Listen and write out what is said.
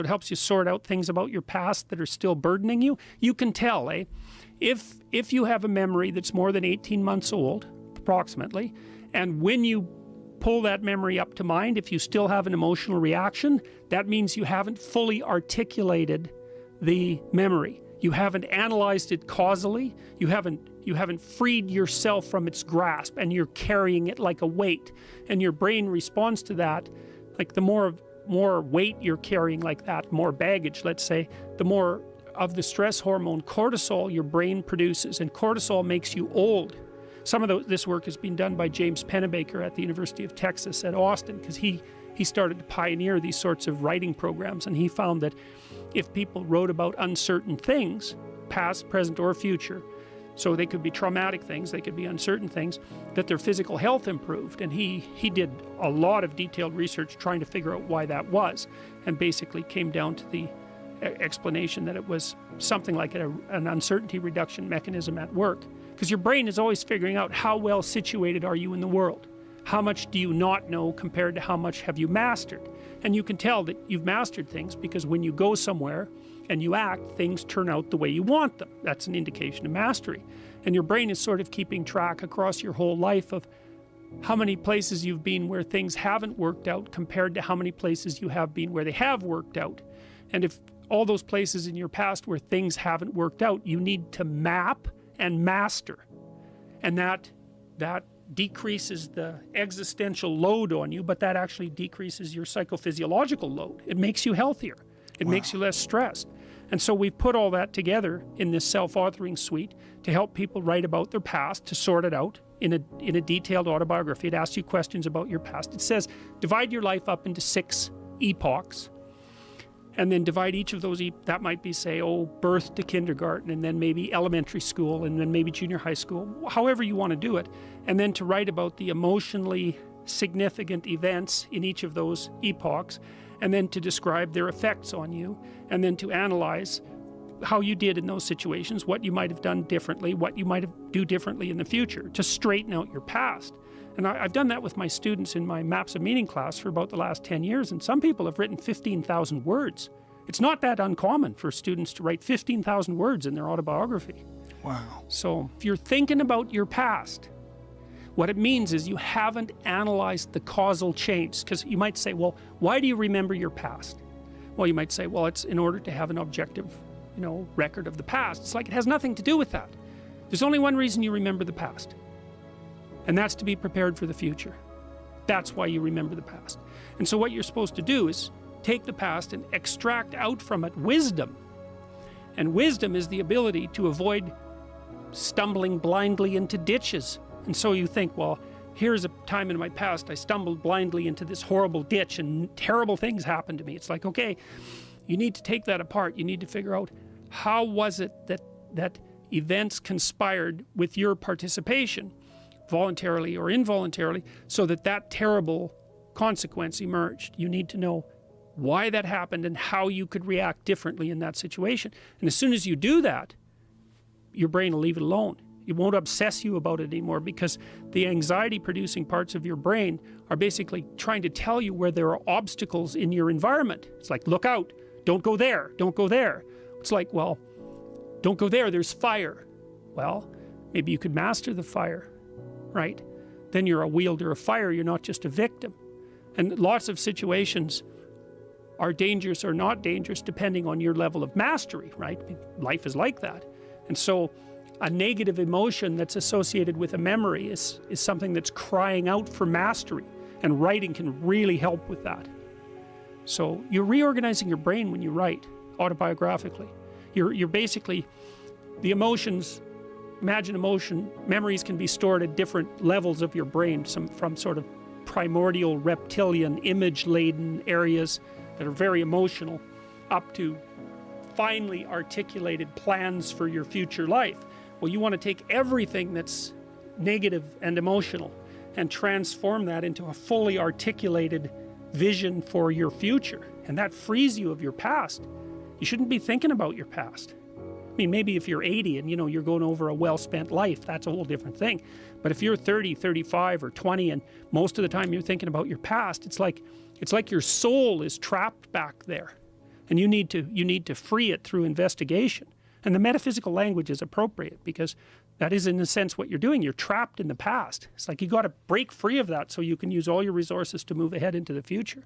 It helps you sort out things about your past that are still burdening you. You can tell, if you have a memory that's more than 18 months old, approximately, and when you pull that memory up to mind, if you still have an emotional reaction, that means you haven't fully articulated the memory. You haven't analyzed it causally. You haven't freed yourself from its grasp, and you're carrying it like a weight. And your brain responds to that, like the more weight you're carrying like that, more baggage, let's say, the more of the stress hormone cortisol your brain produces, and cortisol makes you old. Some of this work has been done by James Pennebaker at the University of Texas at Austin, because he started to pioneer these sorts of writing programs, and he found that if people wrote about uncertain things, past, present, or future, so they could be traumatic things, they could be uncertain things, that their physical health improved. And he did a lot of detailed research trying to figure out why that was, and basically came down to the explanation that it was something like an uncertainty reduction mechanism at work. Because your brain is always figuring out how well situated are you in the world. How much do you not know compared to how much have you mastered? And you can tell that you've mastered things because when you go somewhere and you act, things turn out the way you want them. That's an indication of mastery. And your brain is sort of keeping track across your whole life of how many places you've been where things haven't worked out compared to how many places you have been where they have worked out. And if all those places in your past where things haven't worked out, you need to map and master. And that decreases the existential load on you, but that actually decreases your psychophysiological load. It makes you healthier. It makes you less stressed. And so we've put all that together in this self-authoring suite to help people write about their past, to sort it out in a detailed autobiography. It asks you questions about your past. It says, divide your life up into 6 epochs, and then divide each of those, that might be, say, birth to kindergarten, and then maybe elementary school, and then maybe junior high school, however you want to do it, and then to write about the emotionally significant events in each of those epochs, and then to describe their effects on you, and then to analyze how you did in those situations, what you might have done differently, what you might do differently in the future, to straighten out your past. And I've done that with my students in my Maps of Meaning class for about the last 10 years, and some people have written 15,000 words. It's not that uncommon for students to write 15,000 words in their autobiography. Wow. So if you're thinking about your past, what it means is you haven't analyzed the causal chains. Because you might say, well, why do you remember your past? Well, you might say, well, it's in order to have an objective, record of the past. It's like it has nothing to do with that. There's only one reason you remember the past, and that's to be prepared for the future. That's why you remember the past. And so what you're supposed to do is take the past and extract out from it wisdom. And wisdom is the ability to avoid stumbling blindly into ditches. And so you think, well, here's a time in my past I stumbled blindly into this horrible ditch and terrible things happened to me. It's like, okay, you need to take that apart. You need to figure out, how was it that events conspired with your participation, voluntarily or involuntarily, so that terrible consequence emerged. You need to know why that happened and how you could react differently in that situation. And as soon as you do that, your brain will leave it alone. It won't obsess you about it anymore, because the anxiety producing parts of your brain are basically trying to tell you where there are obstacles in your environment. It's like, look out, don't go there, don't go there. It's like, well, don't go there, there's fire. Well, maybe you could master the fire, right? Then you're a wielder of fire, you're not just a victim. And lots of situations are dangerous or not dangerous depending on your level of mastery, right? Life is like that. And so a negative emotion that's associated with a memory is something that's crying out for mastery, and writing can really help with that. So you're reorganizing your brain when you write autobiographically. You're basically, the emotions, imagine memories can be stored at different levels of your brain, from sort of primordial reptilian image-laden areas that are very emotional, up to finely articulated plans for your future life. Well, you want to take everything that's negative and emotional and transform that into a fully articulated vision for your future. And that frees you of your past. You shouldn't be thinking about your past. I mean, maybe if you're 80 and you're going over a well-spent life, that's a whole different thing. But if you're 30, 35, or 20, and most of the time you're thinking about your past, it's like your soul is trapped back there. and you need to free it through investigation. And the metaphysical language is appropriate because that is in a sense what you're doing. You're trapped in the past. It's like you got to break free of that so you can use all your resources to move ahead into the future.